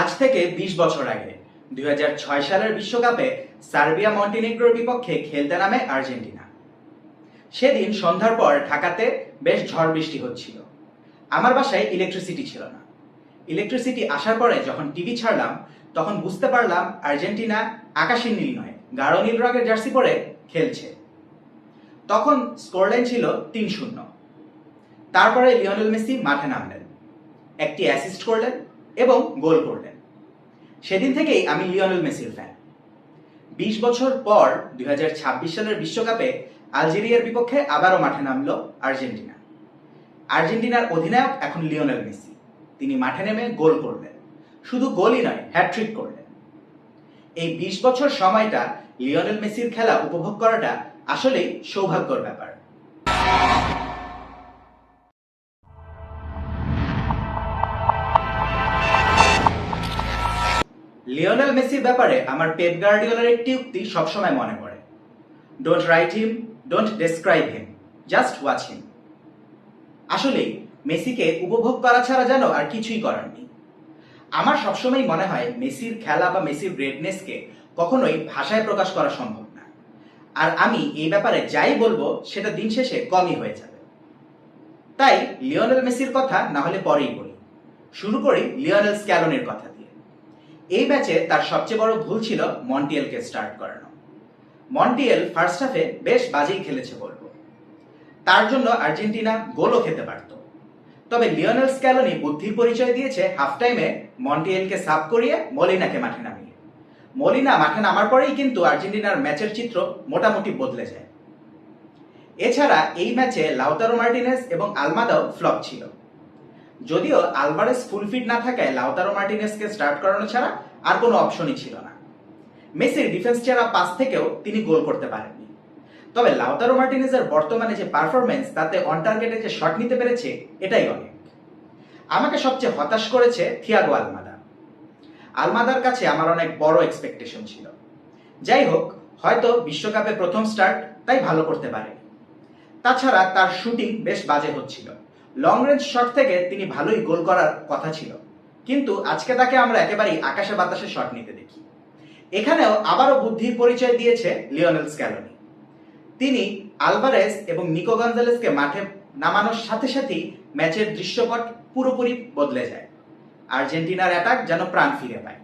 আজ থেকে ২০ বছর আগে ২০০৬ সালের বিশ্বকাপে সার্বিয়া মন্টিনেগ্রোর বিপক্ষে খেলতে নামে আর্জেন্টিনা। সেদিন সন্ধ্যার পর ঢাকাতে বেশ ঝড় বৃষ্টি হচ্ছিল। আমার বাসায় ইলেকট্রিসিটি ছিল না। ইলেকট্রিসিটি আসার পরে যখন টিভি ছাড়লাম তখন বুঝতে পারলাম আর্জেন্টিনা আকাশি নীল নয়, গাঢ় নীল রঙের জার্সি পরে খেলছে। তখন স্কোরলাইন ছিল ৩-০। তারপরে লিওনেল মেসি মাঠে নামলেন, একটি অ্যাসিস্ট করলেন এবং গোল করলেন। সেদিন থেকেই আমি লিওনেল মেসির ফ্যান। ২০ বছর পর ২০২৬ সালের বিশ্বকাপে আলজেরিয়ার বিপক্ষে আবারও মাঠে নামল আর্জেন্টিনা। আর্জেন্টিনার অধিনায়ক এখন লিওনেল মেসি। তিনি মাঠে নেমে গোল করলেন, শুধু গোলই নয়, হ্যাটট্রিক করলেন। এই ২০ বছর সময়টা লিওনেল মেসির খেলা উপভোগ করাটা আসলেই সৌভাগ্যের ব্যাপার। লিওনেল মেসির ব্যাপারে আমার পেপ গার্ডিওলার একটি উক্তি সবসময় মনে পড়ে, don't write him, don't describe him, just watch him. আসলেই মেসিকে উপভোগ করা ছাড়া যেন আর কিছুই করার নেই। আমার সবসময় মনে হয় মেসির খেলা বা মেসির গ্রেটনেসকে কখনোই ভাষায় প্রকাশ করা সম্ভব না। আর আমি এই ব্যাপারে যাই বলবো সেটা দিন শেষে কমই হয়ে যাবে। তাই লিওনেল মেসির কথা না হলে পরেই বলি। শুরু করি লিওনেল স্ক্যালোনির কথা দিয়ে। এই ম্যাচে তার সবচেয়ে বড় ভুল ছিল মন্টিয়েলকে স্টার্ট করানো। মন্টিয়েল ফার্স্ট হাফে বেশ বাজেই খেলেছে বলবো। তার জন্য আর্জেন্টিনা গোলও খেতে পারত। তবে লিওনেল স্ক্যালোনি বুদ্ধির পরিচয় দিয়েছে হাফ টাইমে মন্টিয়েলকে সাব করিয়ে মলিনাকে মাঠে নামিয়ে। মলিনা মাঠে নামার পরেই কিন্তু আর্জেন্টিনার ম্যাচের চিত্র মোটামুটি বদলে যায়। এছাড়া এই ম্যাচে লাউতারো মার্টিনেজ এবং আলমাদাও ফ্লপ ছিল। যদিও আলভারেজ ফুল ফিট না থাকায় লাউতারো মার্টিনেজকে স্টার্ট করানো ছাড়া আর কোনো অপশনই ছিল না। মেসির ডিফেন্স চেরা পাস থেকেও তিনি গোল করতে পারেননি। তবে লাউতারো মার্টিনেজের বর্তমানে যে পারফরমেন্স, তাতে অন টার্গেটে যে শট নিতে পেরেছে এটাই অনেক। আমাকে সবচেয়ে হতাশ করেছে থিয়াগো আলমাদা। আলমাদার কাছে আমার অনেক বড় এক্সপেকটেশন ছিল। যাই হোক, হয়তো বিশ্বকাপে প্রথম স্টার্ট, তাই ভালো করতে পারেনি। তাছাড়া তার শুটিং বেশ বাজে হচ্ছিল। লং রেঞ্জ শট থেকে তিনি ভালোই গোল করার কথা ছিল, কিন্তু আজকে তাকে আমরা একেবারেই আকাশে বাতাসে শট নিতে দেখি। এখানেও আবারও বুদ্ধির পরিচয় দিয়েছে লিওনেল স্ক্যালোনি। তিনি আলভারেজ এবং নিকো গঞ্জালেসকে মাঠে নামানোর সাথে সাথেই ম্যাচের দৃশ্যপট পুরোপুরি বদলে যায়। আর্জেন্টিনার অ্যাটাক যেন প্রাণ ফিরে পায়।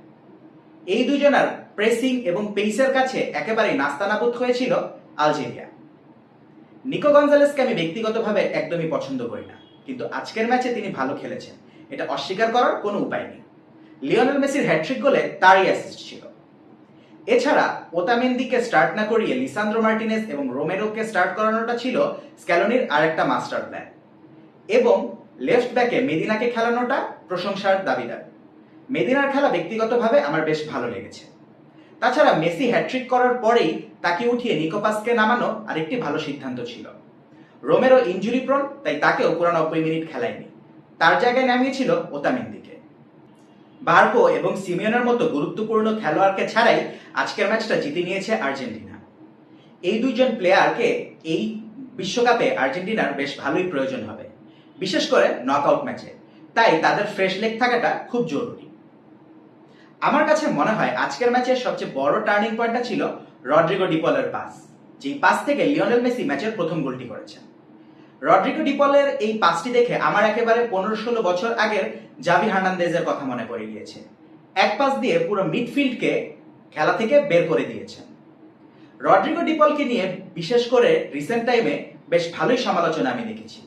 এই দুজনের প্রেসিং এবং পেসের কাছে একেবারেই নাস্তানাবুদ হয়েছিল আলজেরিয়া। নিকো গঞ্জালেসকে আমি ব্যক্তিগতভাবে একদমই পছন্দ করি না, কিন্তু আজকের ম্যাচে তিনি ভালো খেলেছেন, এটা অস্বীকার করার কোনো উপায় নেই। লিওনেল মেসির হ্যাটট্রিক গোলে তারই অ্যাসিস্ট ছিল। এছাড়া ওতামেন্দিকে স্টার্ট না করিয়ে লিসান্দ্রো মার্টিনেজ এবং রোমেরোকে স্টার্ট করানোটা ছিল স্ক্যালোনির আরেকটা মাস্টার প্ল্যান। এবং লেফট ব্যাকে মেদিনাকে খেলানোটা প্রশংসার দাবিদার। মেদিনার খেলা ব্যক্তিগতভাবে আমার বেশ ভালো লেগেছে। তাছাড়া মেসি হ্যাটট্রিক করার পরেই তাকে উঠিয়ে নিকোপাসকে নামানো আরেকটি ভালো সিদ্ধান্ত ছিল। রোমেরো ইনজুরি প্রন, তাই তাকেও পুরো 90 মিনিট খেলায়নি। তার জায়গায় নামিয়েছিল ওতামেন্দিকে। বার্কো এবং সিমিওনের মতো গুরুত্বপূর্ণ খেলোয়াড়কে ছাড়াই আজকের ম্যাচটা জিতে নিয়েছে আর্জেন্টিনা। এই দুইজন প্লেয়ারকে এই বিশ্বকাপে আর্জেন্টিনার বেশ ভালোই প্রয়োজন হবে, বিশেষ করে নকআউট ম্যাচে। তাই তাদের ফ্রেশ লেগ থাকাটা খুব জরুরি। আমার কাছে মনে হয় আজকের ম্যাচের সবচেয়ে বড় টার্নিং পয়েন্টটা ছিল রড্রিগো ডিপলের পাস, যেই পাস থেকে লিওনেল মেসি ম্যাচের প্রথম গোলটি করেছেন। রড্রিগো ডিপলের এই পাসটি দেখে আমার একেবারে 15-16 বছর আগের জাভি হার্নান্দেজের কথা মনে পড়ে গিয়েছে। এক পাস দিয়ে পুরো মিডফিল্ডকে খেলা থেকে বের করে দিয়েছেন। রড্রিগো ডিপলকে নিয়ে বিশেষ করে রিসেন্ট টাইমে বেশ ভালোই সমালোচনা আমি দেখেছি।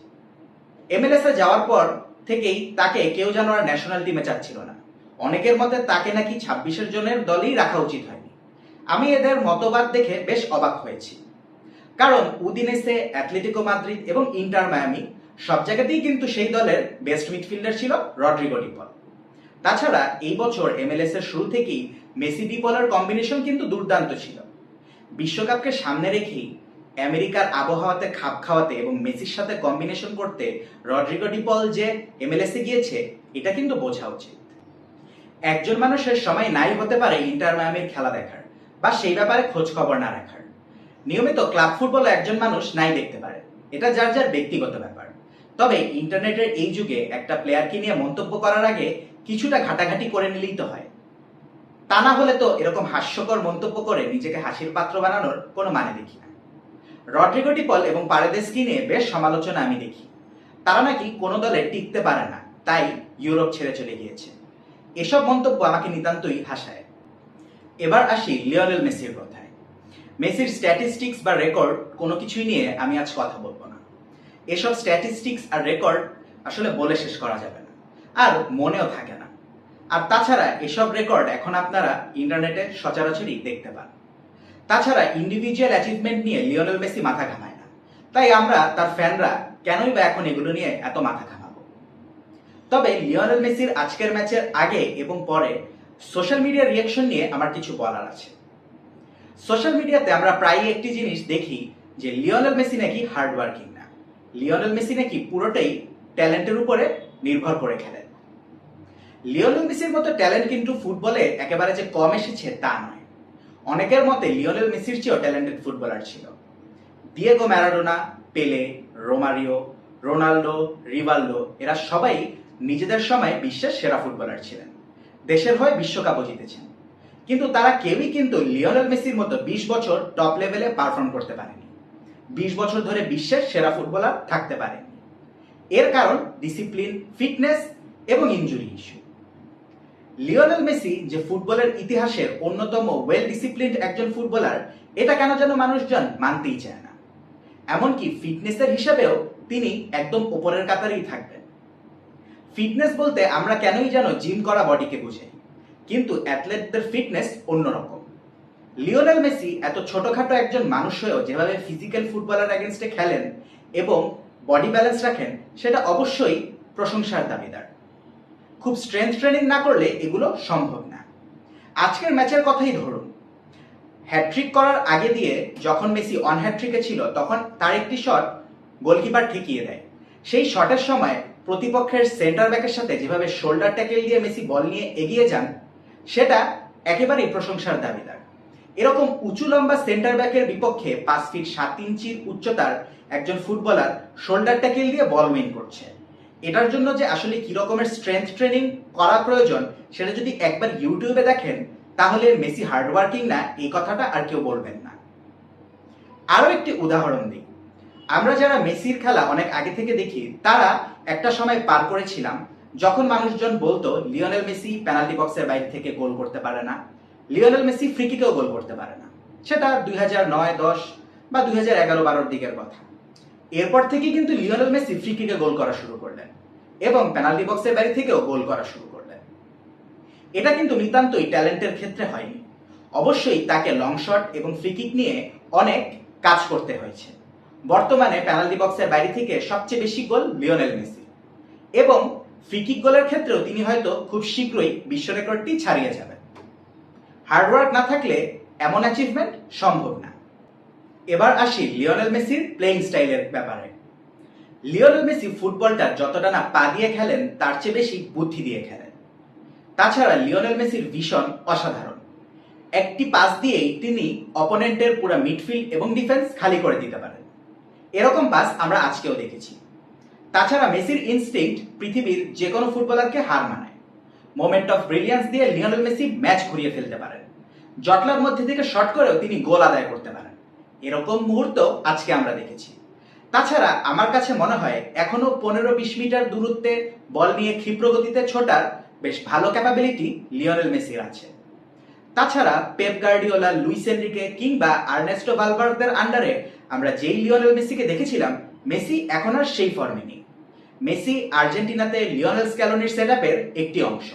MLS এ যাওয়ার পর থেকেই তাকে কেউ যেন আর ন্যাশনাল টিমে চাচ্ছিল না। অনেকের মতে তাকে নাকি 26 জনের দলেই রাখা উচিত হয়নি। আমি এদের মতবাদ দেখে বেশ অবাক হয়েছি, কারণ উদিনেসে, অ্যাটলেটিকো মাদ্রিদ এবং ইন্টার মায়ামি সব জায়গাতেই কিন্তু সেই দলের বেস্ট মিডফিল্ডার ছিল রড্রিগো ডিপল। তাছাড়া এই বছর MLS এর শুরু থেকেই মেসি ডিপলের কম্বিনেশন কিন্তু দুর্দান্ত ছিল। বিশ্বকাপকে সামনে রেখেই আমেরিকার আবহাওয়াতে খাপ খাওয়াতে এবং মেসির সাথে কম্বিনেশন করতে রড্রিগো ডিপল যে MLS এ গিয়েছে, এটা কিন্তু বোঝা উচিত। একজন মানুষের সময় নাই হতে পারে ইন্টার মায়ামির খেলা দেখার বা সেই ব্যাপারে খোঁজ খবর না রাখার। নিয়মিত ক্লাব ফুটবলে একজন মানুষ নাই দেখতে পারে, এটা যার যার ব্যক্তিগত ব্যাপার। তবে ইন্টারনেটের এই যুগে একটা প্লেয়ারকে নিয়ে মন্তব্য করার আগে কিছুটা ঘাটাঘাটি করে নিলেই তো হয়। তা না হলে তো এরকম হাস্যকর মন্তব্য করে নিজেকে হাসির পাত্র বানানোর কোনো মানে দেখি না। রড্রিগো ডি পল এবং পারেদেসকে নিয়ে বেশ সমালোচনা আমি দেখি। তারা নাকি কোনো দলে টিকতে পারে না, তাই ইউরোপ ছেড়ে চলে গিয়েছে। এসব মন্তব্য আমাকে নিতান্তই হাসায়। এবার আসি লিওনেল মেসির কথায়। মেসির স্ট্যাটিস্টিক্স বা রেকর্ড কোনো কিছুই নিয়ে আমি আজ কথা বলবো না। এসব স্ট্যাটিস্টিক্স আর রেকর্ড আসলে বলে শেষ করা যাবে না, আর মনেও থাকে না। আর তাছাড়া এসব রেকর্ড এখন আপনারা ইন্টারনেটে সচরাচরই দেখতে পান। তাছাড়া ইন্ডিভিজুয়াল অ্যাচিভমেন্ট নিয়ে লিওনেল মেসি মাথা ঘামায় না, তাই আমরা তার ফ্যানরা কেনই বা এখন এগুলো নিয়ে এত মাথা ঘামাবো। তবে লিওনেল মেসির আজকের ম্যাচের আগে এবং পরে সোশ্যাল মিডিয়ার রিয়াকশন নিয়ে আমার কিছু বলার আছে। সোশ্যাল মিডিয়াতে আমরা প্রায়ই একটি জিনিস দেখি যে লিওনেল মেসি নাকি হার্ড ওয়ার্কিং না, লিওনেল মেসি নাকি পুরোটাই ট্যালেন্টের উপরে নির্ভর করে খেলেন। লিওনেল মেসির মতো ট্যালেন্ট কিন্তু ফুটবলে একেবারে যে কম এসেছে তা নয়। অনেকের মতে লিওনেল মেসির চেয়েও ট্যালেন্টেড ফুটবলার ছিল। দিয়েগো ম্যারাডোনা, পেলে, রোমারিও, রোনাল্ডো, রিভালদো এরা সবাই নিজেদের সময় বিশ্বের সেরা ফুটবলার ছিলেন, দেশের হয়ে বিশ্বকাপও জিতেছেন। কিন্তু তারা কেউই কিন্তু লিওনেল মেসির মতো 20 বছর টপ লেভেলে পারফর্ম করতে পারেনি, 20 বছর ধরে বিশ্বের সেরা ফুটবলার থাকতে পারেনি। এর কারণ ডিসিপ্লিন, ফিটনেস এবং ইনজুরি ইস্যু। লিওনেল মেসি যে ফুটবলের ইতিহাসের অন্যতম ওয়েল ডিসিপ্লিনড একজন ফুটবলার, এটা কেন যেন মানুষজন মানতেই চায় না। এমনকি ফিটনেসের হিসাবেও তিনি একদম উপরের কাতারেই থাকবেন। ফিটনেস বলতে আমরা কেনই যেন জিম করা বডিকে বুঝাই, কিন্তু অ্যাথলেটদের ফিটনেস অন্যরকম। লিওনেল মেসি এত ছোটখাটো একজন মানুষ হয়েও যেভাবে ফিজিক্যাল ফুটবলার এগেনস্টে খেলেন এবং বডি ব্যালেন্স রাখেন, সেটা অবশ্যই প্রশংসার দাবিদার। খুব স্ট্রেংথ ট্রেনিং না করলে এগুলো সম্ভব না। আজকের ম্যাচের কথাই ধরুন, হ্যাটট্রিক করার আগে দিয়ে যখন মেসি অন হ্যাটট্রিকে ছিল, তখন তার একটি শট গোলকিপার ঠেকিয়ে দেয়। সেই শটের সময় প্রতিপক্ষের সেন্টার ব্যাকের সাথে যেভাবে শোল্ডার ট্যাকেল দিয়ে মেসি বল নিয়ে এগিয়ে যান, সেটা একেবারেই প্রশংসার দাবিদার। এরকম উঁচু লম্বা সেন্টার ব্যাকের বিপক্ষে 5 ফিট 7 ইঞ্চির উচ্চতার একজন ফুটবলার শোল্ডার ট্যাকেল দিয়ে বল উইন করছে, এটার জন্য যে আসলে কি রকমের স্ট্রেংথ ট্রেনিং করা প্রয়োজন, সেটা যদি একবার ইউটিউবে দেখেন, তাহলে মেসি হার্ডওয়ার্কিং না এই কথাটা আর কেউ বলবেন না। আরো একটি উদাহরণ দিই, আমরা যারা মেসির খেলা অনেক আগে থেকে দেখি, তারা একটা সময় পার করেছিলাম যখন মানুষজন বলতো লিওনেল মেসি পেনাল্টি বক্সের বাইরে থেকে গোল করতে পারে না, লিওনেল মেসি ফ্রি কিকেও গোল করতে পারে না। সেটা 2009-10 বা 2011-12 দিকের কথা। এরপর থেকে কিন্তু লিওনেল মেসি ফ্রি কিকে গোল করা শুরু করলেন এবং পেনাল্টি বক্সের বাইরে থেকেও গোল করা শুরু করলেন। এটা কিন্তু নিতান্তই ট্যালেন্টের ক্ষেত্রে হয়নি, অবশ্যই তাকে লং শট এবং ফ্রি কিক নিয়ে অনেক কাজ করতে হয়েছে। বর্তমানে পেনাল্টি বক্সের বাইরে থেকে সবচেয়ে বেশি গোল লিওনেল মেসি, এবং ফ্রি কিক গোলের ক্ষেত্রেও তিনি হয়তো খুব শীঘ্রই বিশ্ব রেকর্ডটি ছাড়িয়ে যাবেন। হার্ডওয়ার্ক না থাকলে এমন অ্যাচিভমেন্ট সম্ভব না। এবার আসি লিওনেল মেসির প্লেইং স্টাইলের ব্যাপারে। লিওনেল মেসি ফুটবলটা যতটা না পা দিয়ে খেলেন, তার চেয়ে বেশি বুদ্ধি দিয়ে খেলেন। তাছাড়া লিওনেল মেসির ভিশন অসাধারণ। একটি পাস দিয়েই তিনি অপোনেন্টের পুরো মিডফিল্ড এবং ডিফেন্স খালি করে দিতে পারেন। এরকম পাস আমরা আজকেও দেখেছি। তাছাড়া মেসির ইনস্টিংক্ট পৃথিবীর যে কোনো ফুটবলারকে হার মানায়। মোমেন্ট অফ ব্রিলিয়ান্স দিয়ে লিওনেল মেসি ম্যাচ ঘুরিয়ে ফেলতে পারেন। জটলার মধ্যে থেকে শট করেও তিনি গোল আদায় করতে পারেন। এরকম মুহূর্ত আজকে আমরা দেখেছি। তাছাড়া আমার কাছে মনে হয় এখনো 15-20 মিটার দূরত্বে বল নিয়ে ক্ষিপ্র গতিতে ছোটার বেশ ভালো ক্যাপাবিলিটি লিওনেল মেসির আছে। তাছাড়া পেপ গার্ডিওলা, লুইস এনরিকে কিংবা আর্নেস্টো ভালভার্দের আন্ডারে আমরা যেই লিওনেল মেসিকে দেখেছিলাম, মেসি এখন আর সেই ফর্মে নেই। মেসি আর্জেন্টিনাতে লিওনেল স্ক্যালোনির সেটআপের একটি অংশ।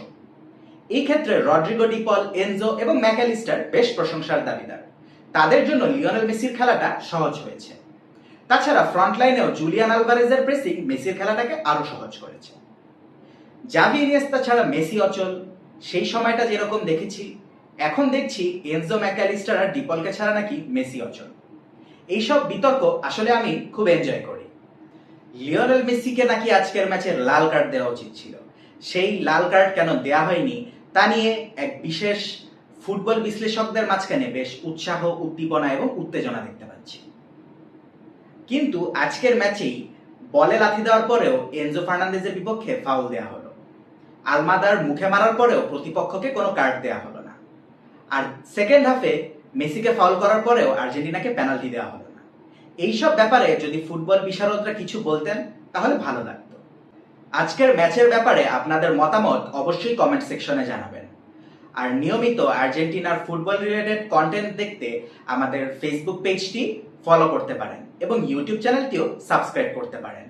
এই ক্ষেত্রে রড্রিগো ডি পল, এনজো এবং ম্যাকঅ্যালিস্টার বেশ প্রশংসার দাবিদার। তাদের জন্য লিওনেল মেসির খেলাটা সহজ হয়েছে। তাছাড়া ফ্রন্টলাইনেও জুলিয়ান আলভারেজের প্রেসিং মেসির খেলাটাকে আরো সহজ করেছে। জাভি, ইনিয়েস্তা ছাড়া মেসি অচল। সেই সময়টা যেরকম দেখেছি, এখন দেখছি এনজো, ম্যাকঅ্যালিস্টার আর ডিপলকে ছাড়া নাকি মেসি অচল। এইসব বিতর্ক আসলে আমি খুব এনজয় করি। লিওনেল মেসিকে নাকি আজকের ম্যাচে লাল কার্ড দেওয়া উচিত ছিল। সেই লাল কার্ড কেন দেয়া হয়নি তা নিয়ে এক বিশেষ ফুটবল বিশ্লেষকদের মাঝখানে বেশ উৎসাহ, উদ্দীপনা এবং উত্তেজনা দেখতে পাচ্ছি। কিন্তু আজকের ম্যাচেই বলে লাথি দেওয়ার পরেও এনজো ফার্নান্দেজের বিপক্ষে ফাউল দেওয়া হলো। আলমাদার মুখে মারার পরেও প্রতিপক্ষকে কোনো কার্ড দেওয়া হলো না। আর সেকেন্ড হাফে মেসিকে ফাউল করার পরেও আর্জেন্টিনাকে পেনাল্টি দেওয়া হলো না। এইসব ব্যাপারে যদি ফুটবল বিশারদরা কিছু বলতেন তাহলে ভালো লাগতো। আজকের ম্যাচের ব্যাপারে আপনাদের মতামত অবশ্যই কমেন্ট সেকশনে জানাবেন। আর নিয়মিত আর্জেন্টিনার ফুটবল রিলেটেড কন্টেন্ট দেখতে আমাদের ফেসবুক পেজটি ফলো করতে পারেন এবং ইউটিউব চ্যানেলটিও সাবস্ক্রাইব করতে পারেন।